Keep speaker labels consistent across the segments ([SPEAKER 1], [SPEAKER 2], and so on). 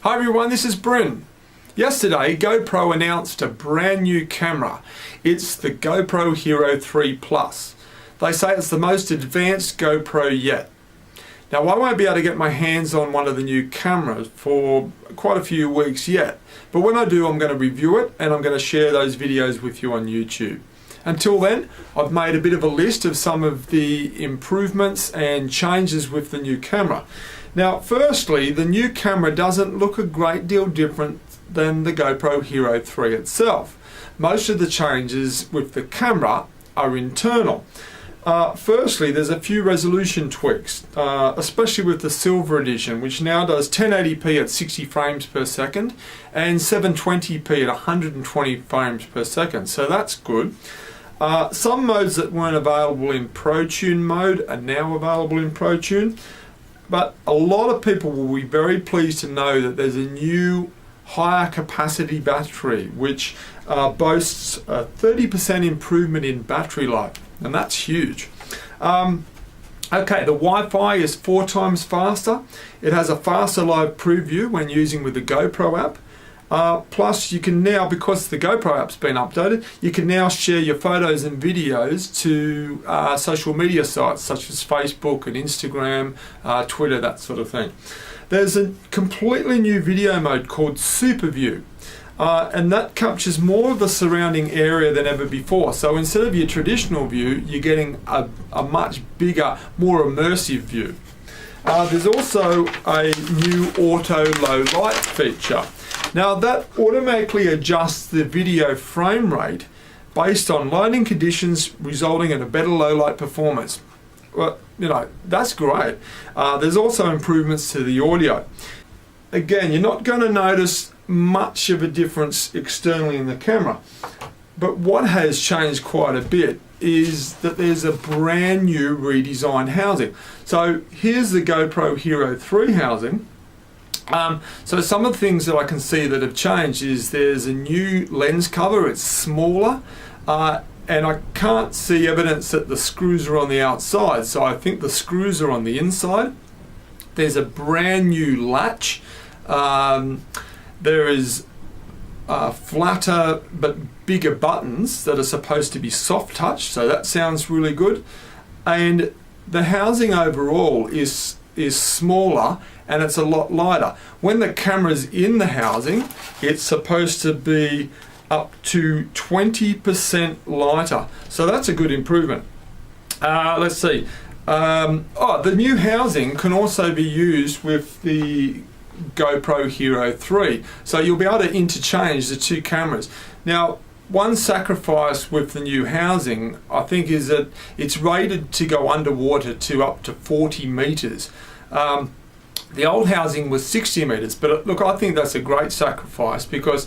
[SPEAKER 1] Hi everyone, this is Bryn. Yesterday, GoPro announced a brand new camera. It's the GoPro HERO3 Plus. They say it's the most advanced GoPro yet. Now, I won't be able to get my hands on one of the new cameras for quite a few weeks yet, but when I do, I'm going to review it and I'm going to share those videos with you on YouTube. Until then, I've made a bit of a list of some of the improvements and changes with the new camera. Now, firstly, the new camera doesn't look a great deal different than the GoPro HERO3 itself. Most of the changes with the camera are internal. Firstly, there's a few resolution tweaks, especially with the Silver Edition, which now does 1080p at 60 frames per second and 720p at 120 frames per second, so that's good. Some modes that weren't available in ProTune mode are now available in ProTune, but a lot of people will be very pleased to know that there's a new higher capacity battery which boasts a 30% improvement in battery life, and that's huge. Okay, the Wi-Fi is 4 times faster. It has a faster live preview when using with the GoPro app. Plus you can now, because the GoPro app's been updated, you can now share your photos and videos to social media sites such as Facebook and Instagram, Twitter, that sort of thing. There's a completely new video mode called Super View, and that captures more of the surrounding area than ever before. So instead of your traditional view, you're getting a much bigger, more immersive view. There's also a new auto low light feature. Now that automatically adjusts the video frame rate based on lighting conditions, resulting in a better low light performance. Well, you know, that's great. There's also improvements to the audio. Again, you're not going to notice much of a difference externally in the camera, but what has changed quite a bit is that there's a brand new redesigned housing. So here's the GoPro HERO3 housing. So some of the things that I can see that have changed is there's a new lens cover. It's smaller, and I can't see evidence that the screws are on the outside, so I think the screws are on the inside. There's a brand new latch. There is flatter but bigger buttons that are supposed to be soft touch, so that sounds really good. And the housing overall is smaller and it's a lot lighter. When the camera's in the housing, it's supposed to be up to 20% lighter, so that's a good improvement. Let's see. The new housing can also be used with the GoPro HERO3, so you'll be able to interchange the two cameras. Now, one sacrifice with the new housing, I think, is that it's rated to go underwater to up to 40 meters. The old housing was 60 meters, but look, I think that's a great sacrifice because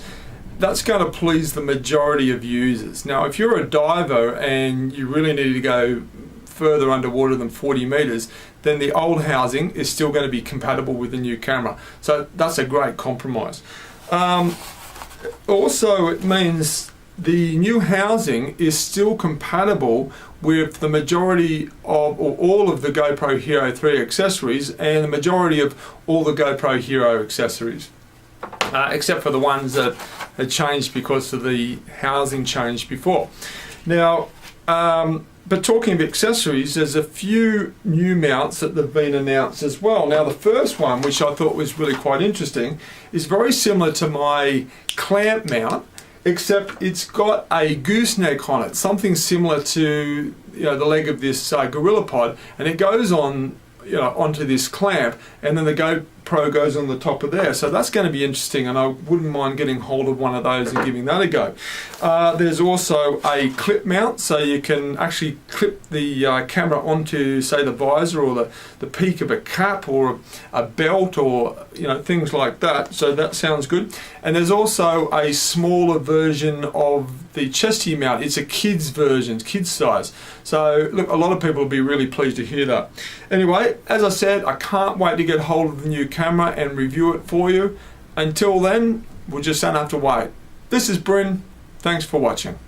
[SPEAKER 1] that's going to please the majority of users. Now, if you're a diver and you really need to go further underwater than 40 meters, then the old housing is still going to be compatible with the new camera. So that's a great compromise. Also, it means the new housing is still compatible with the majority of, or all of the GoPro HERO3 accessories and the majority of all the GoPro Hero accessories, except for the ones that had changed because of the housing change before. Now, but talking of accessories, there's a few new mounts that have been announced as well. Now, the first one, which I thought was really quite interesting, is very similar to my clamp mount, except it's got a gooseneck on it, something similar to, you know, the leg of this GorillaPod, and it goes on, you know, onto this clamp, and then the GoPro goes on the top of there. So that's going to be interesting, and I wouldn't mind getting hold of one of those and giving that a go. There's also a clip mount, so you can actually clip the camera onto, say, the visor or the peak of a cap or a belt, or, you know, things like that. So that sounds good. And there's also a smaller version of the chesty mount. It's a kid's version, kid's size. So look, a lot of people will be really pleased to hear that. Anyway, as I said, I can't wait to get hold of the new camera and review it for you. Until then, we'll just have to wait. This is Bryn. Thanks for watching.